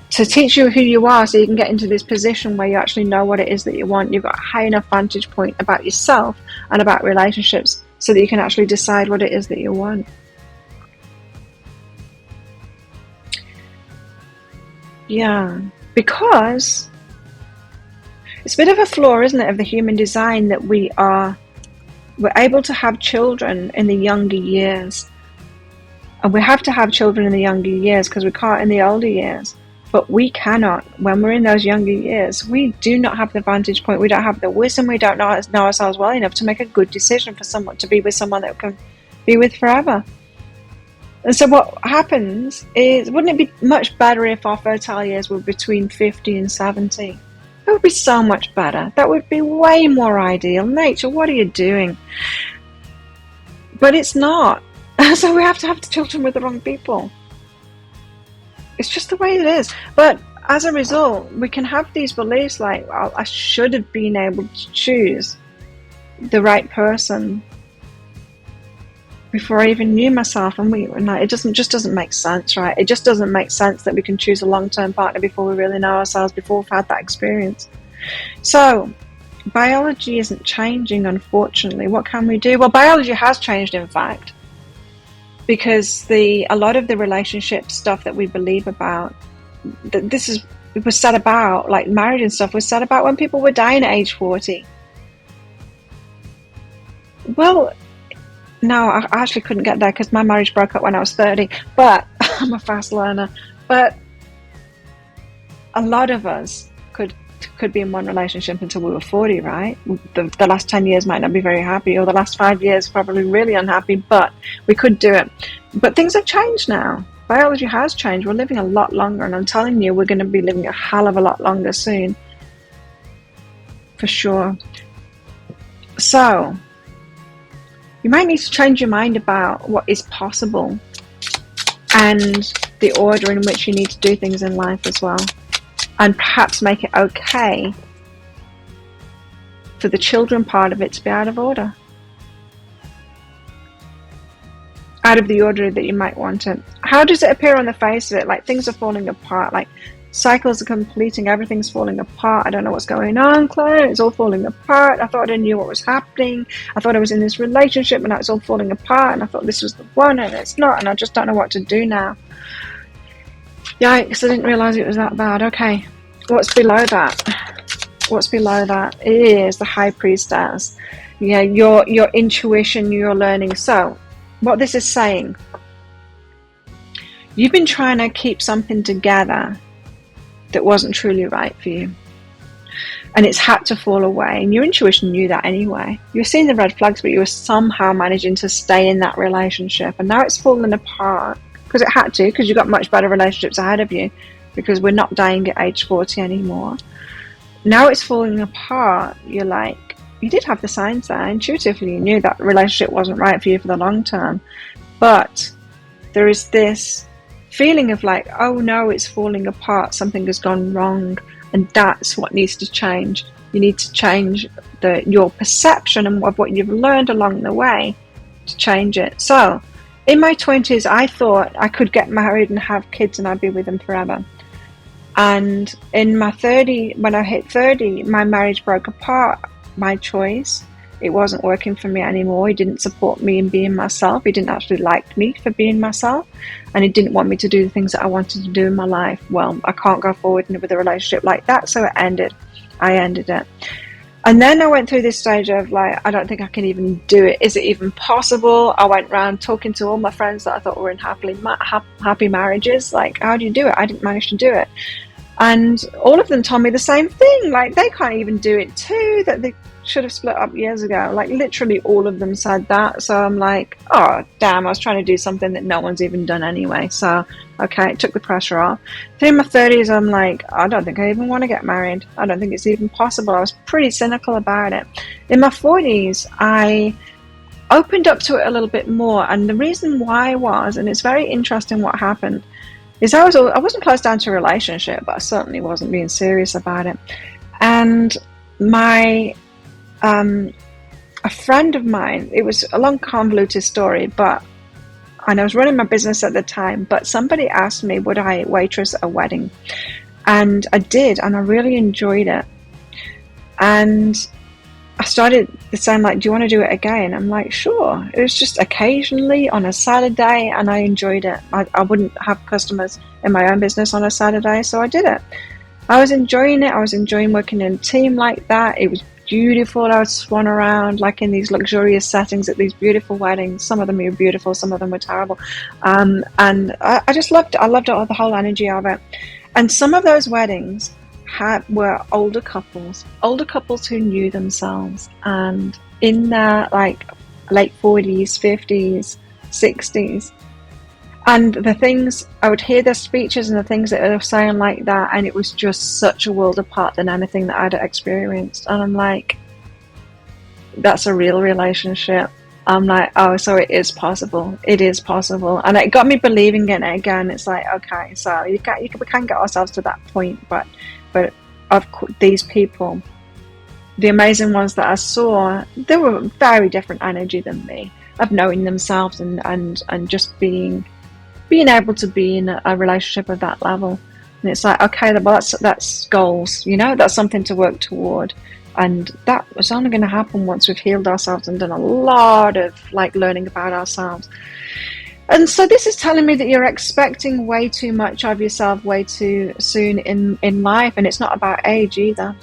to teach you who you are, so you can get into this position where you actually know what it is that you want. You've got a high enough vantage point about yourself and about relationships so that you can actually decide what it is that you want. Yeah, because it's a bit of a flaw, isn't it, of the human design, that we're able to have children in the younger years. And we have to have children in the younger years because we can't in the older years. But we cannot, when we're in those younger years, we do not have the vantage point, we don't have the wisdom, we don't know ourselves well enough to make a good decision for someone, to be with someone that we can be with forever. And so what happens is, wouldn't it be much better if our fertile years were between 50 and 70? It would be so much better. That would be way more ideal. Nature, what are you doing? But it's not. So we have to have the children with the wrong people. It's just the way it is. But as a result, we can have these beliefs like, well, I should have been able to choose the right person before I even knew myself. And it just doesn't make sense, right? It just doesn't make sense that we can choose a long-term partner before we really know ourselves, before we've had that experience. So biology isn't changing, unfortunately. What can we do? Well, biology has changed, in fact. because a lot of the relationship stuff that we believe about, it was said about, like marriage and stuff, was said about when people were dying at age 40. Well, no, I actually couldn't get there because my marriage broke up when I was 30, but I'm a fast learner. But a lot of us could be in one relationship until we were 40, right? The last 10 years might not be very happy, or the last 5 years probably really unhappy, but we could do it. But things have changed now. Biology has changed. We're living a lot longer, and I'm telling you, we're going to be living a hell of a lot longer soon. For sure. So, you might need to change your mind about what is possible and the order in which you need to do things in life as well. And perhaps make it okay for the children part of it to be out of order. Out of the order that you might want it. How does it appear on the face of it? Like things are falling apart, like cycles are completing, everything's falling apart. I don't know what's going on, Claire. It's all falling apart. I thought I knew what was happening. I thought I was in this relationship, and now it's all falling apart, and I thought this was the one, and it's not, and I just don't know what to do now. Yikes, I didn't realise it was that bad. Okay, what's below that? What's below that is the High Priestess. Yeah, your intuition, your learning. So, what this is saying, you've been trying to keep something together that wasn't truly right for you. And it's had to fall away. And your intuition knew that anyway. You were seeing the red flags, but you were somehow managing to stay in that relationship. And now it's fallen apart. Because it had to, because you've got much better relationships ahead of you, because we're not dying at age 40 anymore. Now it's falling apart. You're like, you did have the signs there. Intuitively, you knew that relationship wasn't right for you for the long term. But there is this feeling of like, oh no, it's falling apart. Something has gone wrong. And that's what needs to change. You need to change your perception of what you've learned along the way to change it. So, in my 20s, I thought I could get married and have kids and I'd be with them forever. And in my 30, when I hit 30, my marriage broke apart. My choice. It wasn't working for me anymore. He didn't support me in being myself. He didn't actually like me for being myself. And he didn't want me to do the things that I wanted to do in my life. Well, I can't go forward with a relationship like that. So it ended. I ended it. And then I went through this stage of like, I don't think I can even do it. Is it even possible? I went around talking to all my friends that I thought were in happy marriages. Like, how do you do it? I didn't manage to do it. And all of them told me the same thing. Like, they can't even do it too, that they should have split up years ago. Like, literally all of them said that. So I'm like, oh, damn, I was trying to do something that no one's even done anyway. So, okay, it took the pressure off. Then in my 30s, I'm like, I don't think I even want to get married. I don't think it's even possible. I was pretty cynical about it. In my 40s, I opened up to it a little bit more. And the reason why was, and it's very interesting what happened, is I wasn't close down to a relationship, but I certainly wasn't being serious about it. And a friend of mine, it was a long convoluted story, and I was running my business at the time, but somebody asked me, would I waitress at a wedding? And I did, and I really enjoyed it. And I started saying, like, do you want to do it again? I'm like, sure. It was just occasionally on a Saturday, and I enjoyed it. I wouldn't have customers in my own business on a Saturday, so I did it. I was enjoying it. I was enjoying working in a team like that. It was beautiful. I would swan around like in these luxurious settings at these beautiful weddings. Some of them were beautiful, some of them were terrible. And I just loved it. I loved the whole energy of it. And some of those weddings were older couples who knew themselves, and in their like late 40s, 50s, 60s. And the things, I would hear their speeches and the things that they were saying like that, and it was just such a world apart than anything that I'd experienced. And I'm like, that's a real relationship. I'm like, oh, so it is possible. It is possible. And it got me believing in it again. It's like, okay, so we can get ourselves to that point, but of these people, the amazing ones that I saw, they were very different energy than me, of knowing themselves and just being able to be in a relationship of that level. And it's like, okay, well, that's goals, you know, that's something to work toward. And that was only going to happen once we've healed ourselves and done a lot of like learning about ourselves. And so this is telling me that you're expecting way too much of yourself way too soon in life, and it's not about age either.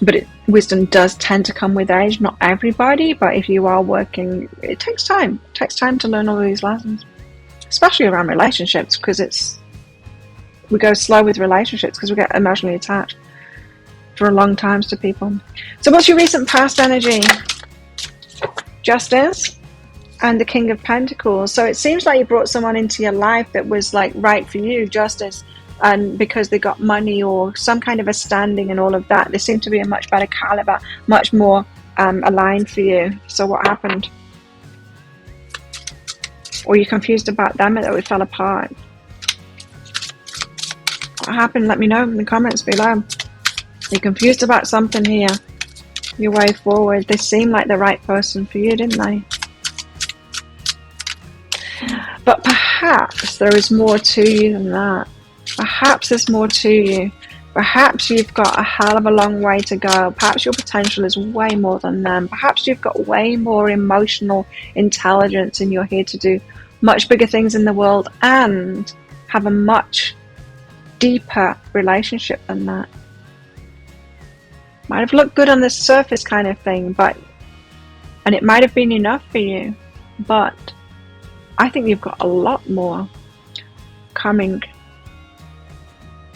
But wisdom does tend to come with age. Not everybody, but if you are working, it takes time. It takes time to learn all of these lessons, especially around relationships, because we go slow with relationships because we get emotionally attached for long times to people. So what's your recent past energy? Justice and the King of Pentacles. So it seems like you brought someone into your life that was like right for you, justice, and because they got money or some kind of a standing and all of that, they seem to be a much better caliber, much more aligned for you. So what happened? Or you're confused about them and that we fell apart? What happened? Let me know in the comments below. You're confused about something here. Your way forward. They seem like the right person for you, didn't they? But perhaps there is more to you than that. Perhaps there's more to you. Perhaps you've got a hell of a long way to go. Perhaps your potential is way more than them. Perhaps you've got way more emotional intelligence and you're here to do much bigger things in the world and have a much deeper relationship than that. Might have looked good on the surface kind of thing, and it might have been enough for you, but I think you've got a lot more coming,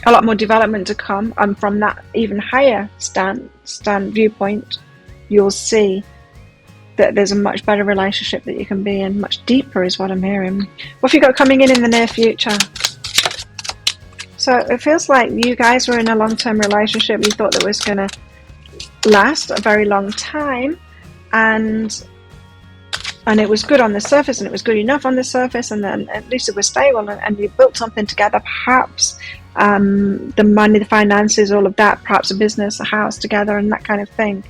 a lot more development to come, and from that even higher stand viewpoint, you'll see that there's a much better relationship that you can be in, much deeper is what I'm hearing. What have you got coming in the near future? So it feels like you guys were in a long-term relationship you thought that was going to last a very long time, and it was good on the surface, and it was good enough on the surface, and then at least it was stable, and you built something together, perhaps the money, the finances, all of that, perhaps a business, a house together, and that kind of thing.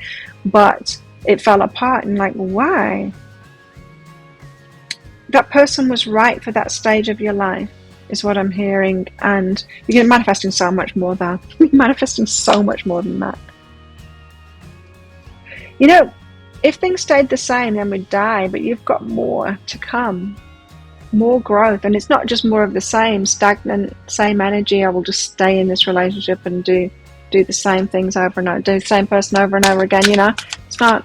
But it fell apart, and like, why? That person was right for that stage of your life, is what I'm hearing, and you're manifesting so much more than you're manifesting so much more than that. You know, if things stayed the same, then we'd die, but you've got more to come, more growth, and it's not just more of the same, stagnant, same energy. I will just stay in this relationship and do the same things over and over, do the same person over and over again, you know. It's not,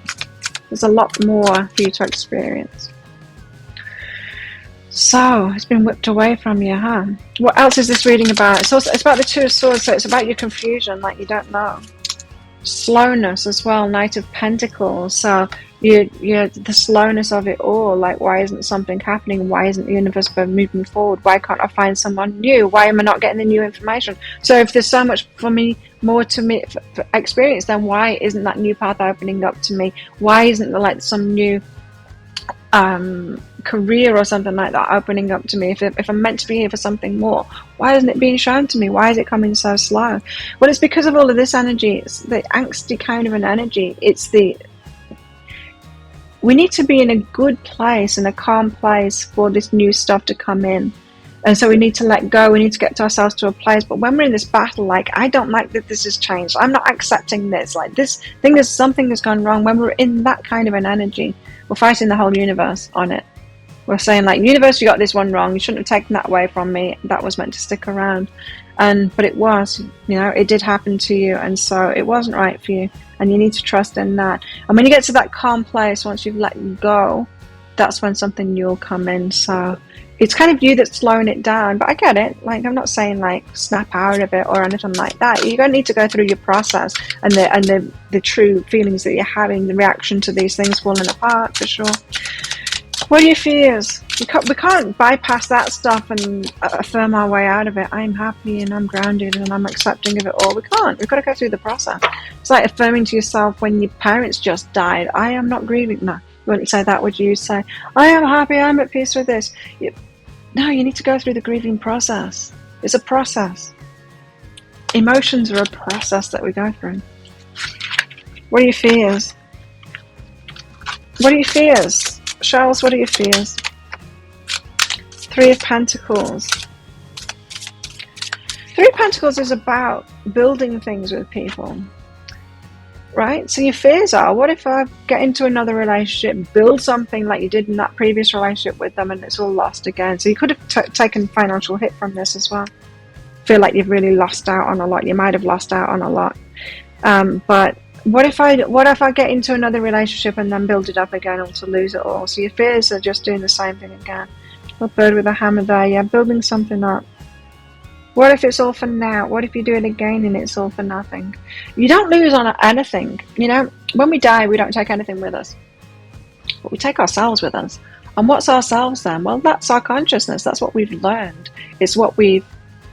there's a lot more for you to experience. So, it's been whipped away from you, huh? What else is this reading about? It's about the Two of Swords, so it's about your confusion, like you don't know. Slowness as well, Knight of Pentacles. So you're the slowness of it all, like why isn't something happening? Why isn't the universe moving forward? Why can't I find someone new? Why am I not getting the new information? So if there's so much for me, more to me for experience, then why isn't that new path opening up to me? Why isn't there like some new career or something like that opening up to me? If I'm meant to be here for something more, why isn't it being shown to me? Why is it coming so slow? Well, it's because of all of this energy. It's the angsty kind of an energy. We need to be in a good place, in a calm place for this new stuff to come in. And so we need to let go. We need to get to ourselves to a place. But when we're in this battle, like, I don't like that this has changed. I'm not accepting this. Like, this thing is, something has gone wrong. When we're in that kind of an energy, we're fighting the whole universe on it. We're saying, like, universe, you got this one wrong. You shouldn't have taken that away from me. That was meant to stick around. But it was, you know, it did happen to you. And so it wasn't right for you. And you need to trust in that. And when you get to that calm place, once you've let go, that's when something new will come in. So it's kind of you that's slowing it down. But I get it. Like, I'm not saying, like, snap out of it or anything like that. You're going to need to go through your process and the true feelings that you're having, the reaction to these things falling apart, for sure. What are your fears? We can't bypass that stuff and affirm our way out of it. I'm happy and I'm grounded and I'm accepting of it all. We can't. We've got to go through the process. It's like affirming to yourself when your parents just died, I am not grieving. No, you wouldn't say that, would you? Say, I am happy, I'm at peace with this. No, you need to go through the grieving process. It's a process. Emotions are a process that we go through. What are your fears? What are your fears? Charles, what are your fears? Three of Pentacles. Three of Pentacles is about building things with people. right? So your fears are, what if I get into another relationship, build something like you did in that previous relationship with them, and it's all lost again? So you could have taken financial hit from this as well. Feel like you've really lost out on a lot. You might have lost out on a lot. But what if I get into another relationship and then build it up again, or to lose it all? So your fears are just doing the same thing again. A bird with a hammer there, yeah, building something up. What if it's all for now? What if you do it again and it's all for nothing? You don't lose on anything. You know, when we die, we don't take anything with us, but we take ourselves with us. And what's ourselves then? Well, that's our consciousness. That's what we've learned. It's what we've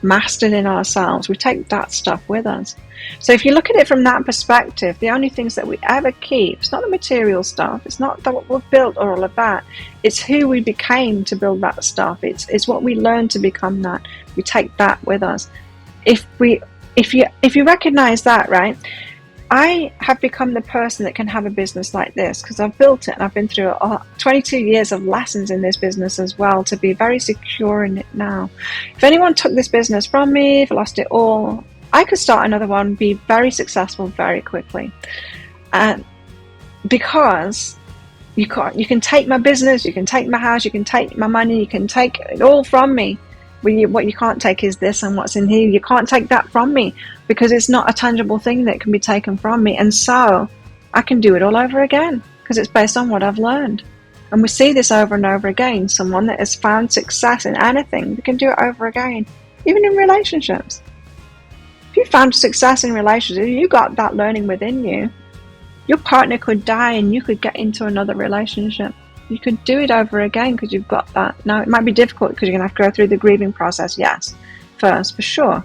mastered in ourselves. We take that stuff with us. So if you look at it from that perspective, the only things that we ever keep, it's not the material stuff, it's not what we've built or all of that, it's who we became to build that stuff. It's what we learned to become that. We take that with us. If you recognize that, right? I have become the person that can have a business like this because I've built it, and I've been through 22 years of lessons in this business as well to be very secure in it now. If anyone took this business from me, if I lost it all, I could start another one, be very successful very quickly. And because you can take my business, you can take my house, you can take my money, you can take it all from me. What you can't take is this and what's in here. You can't take that from me because it's not a tangible thing that can be taken from me. And so I can do it all over again because it's based on what I've learned. And we see this over and over again. Someone that has found success in anything, they can do it over again, even in relationships. If you found success in relationships, you got that learning within you. Your partner could die and you could get into another relationship. You could do it over again because you've got that. Now, it might be difficult because you're going to have to go through the grieving process, yes, first, for sure.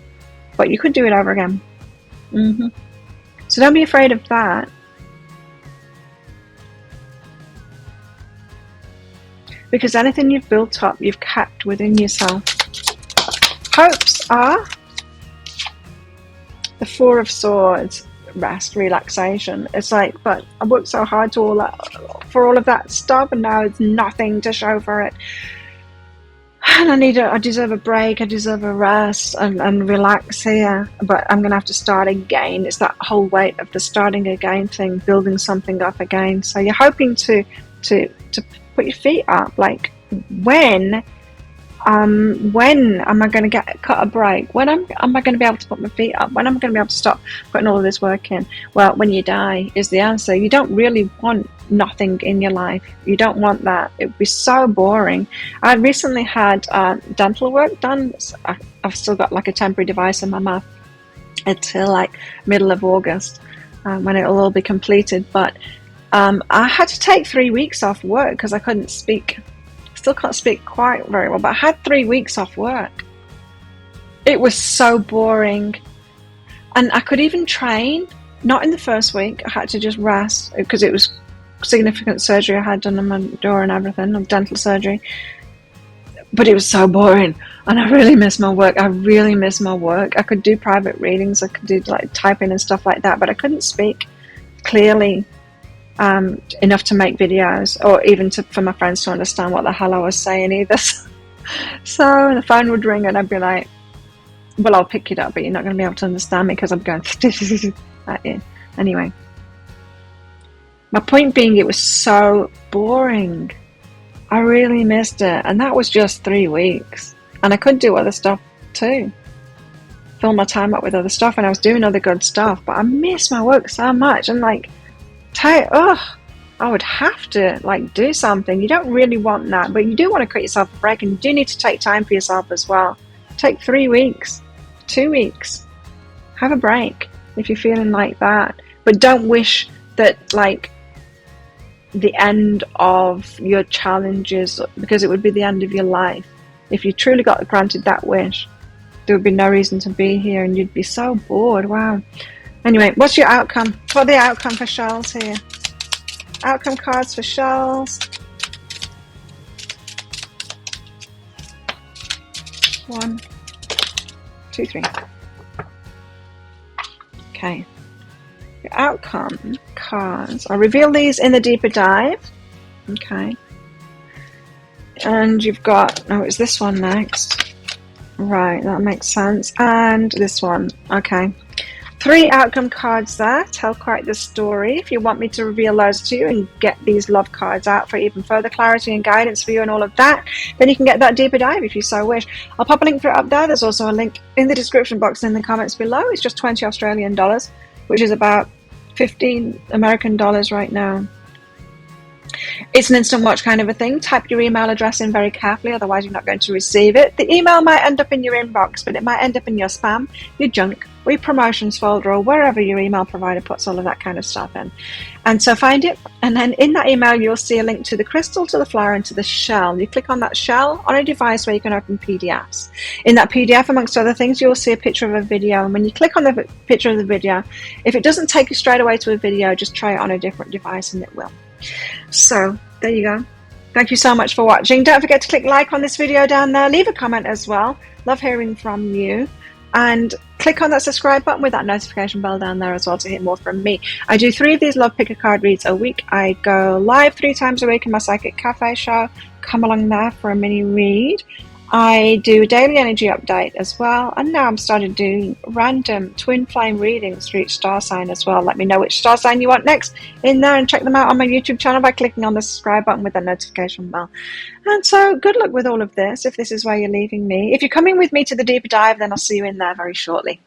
But you could do it over again. So don't be afraid of that. Because anything you've built up, you've kept within yourself. Hopes are the Four of Swords. Rest, relaxation. It's like, but I worked so hard for all of that stuff, and now it's nothing to show for it. And I deserve a break. I deserve a rest and relax here. But I'm gonna have to start again. It's that whole weight of the starting again thing, building something up again. So you're hoping to put your feet up. Like when am I going to cut a break? When am I going to be able to put my feet up? When am I going to be able to stop putting all of this work in? Well, when you die is the answer. You don't really want nothing in your life. You don't want that. It would be so boring. I recently had dental work done. I've still got like a temporary device in my mouth until like middle of August when it'll all be completed. But I had to take 3 weeks off work because I couldn't speak. Still can't speak quite very well, but I had 3 weeks off work. It was so boring. And I could even train, not in the first week. I had to just rest because it was significant surgery I had done on my jaw and everything, dental surgery. But it was so boring, and I really miss my work. I could do private readings, I could do like typing and stuff like that, but I couldn't speak clearly enough to make videos, or even for my friends to understand what the hell I was saying either. So the phone would ring and I'd be like, well, I'll pick it up, but you're not going to be able to understand me because I'm going at you. Anyway, my point being, it was so boring. I really missed it, and that was just 3 weeks, and I could do other stuff too, fill my time up with other stuff, and I was doing other good stuff, but I miss my work so much. And like, I would have to like do something. You don't really want that, but you do want to create yourself a break, and you do need to take time for yourself as well. Take 3 weeks, 2 weeks, have a break if you're feeling like that. But don't wish that like the end of your challenges, because it would be the end of your life. If you truly got granted that wish, there would be no reason to be here, and you'd be so bored. Wow. Anyway, what's your outcome? What are the outcome for Charles here? Outcome cards for Charles. 1, 2, 3. Okay. Your outcome cards. I'll reveal these in the deeper dive. Okay. And you've got, it's this one next. Right, that makes sense. And this one. Okay. 3 outcome cards there tell quite the story. If you want me to reveal those to you and get these love cards out for even further clarity and guidance for you and all of that, then you can get that deeper dive if you so wish. I'll pop a link for it up there. There's also a link in the description box and in the comments below. It's just 20 Australian dollars, which is about 15 American dollars right now. It's an instant watch kind of a thing. Type your email address in very carefully, otherwise you're not going to receive it. The email might end up in your inbox, but it might end up in your spam, your junk, or your promotions folder, or wherever your email provider puts all of that kind of stuff in. And so find it, and then in that email you'll see a link to the crystal, to the flower, and to the shell. You click on that shell on a device where you can open PDFs. In that PDF, amongst other things, you'll see a picture of a video, and when you click on the picture of the video, if it doesn't take you straight away to a video, just try it on a different device and it will. So there you go. Thank you so much for watching. Don't forget to click like on this video down there. Leave a comment as well. Love hearing from you. And click on that subscribe button with that notification bell down there as well to hear more from me. I do 3 of these Love Picker card reads a week. I go live 3 times a week in my Psychic Cafe show. Come along there for a mini read. I do a daily energy update as well, and now I'm starting doing random twin flame readings for each star sign as well. Let me know which star sign you want next in there, and check them out on my YouTube channel by clicking on the subscribe button with the notification bell. And so good luck with all of this if this is where you're leaving me. If you're coming with me to the deeper dive, then I'll see you in there very shortly.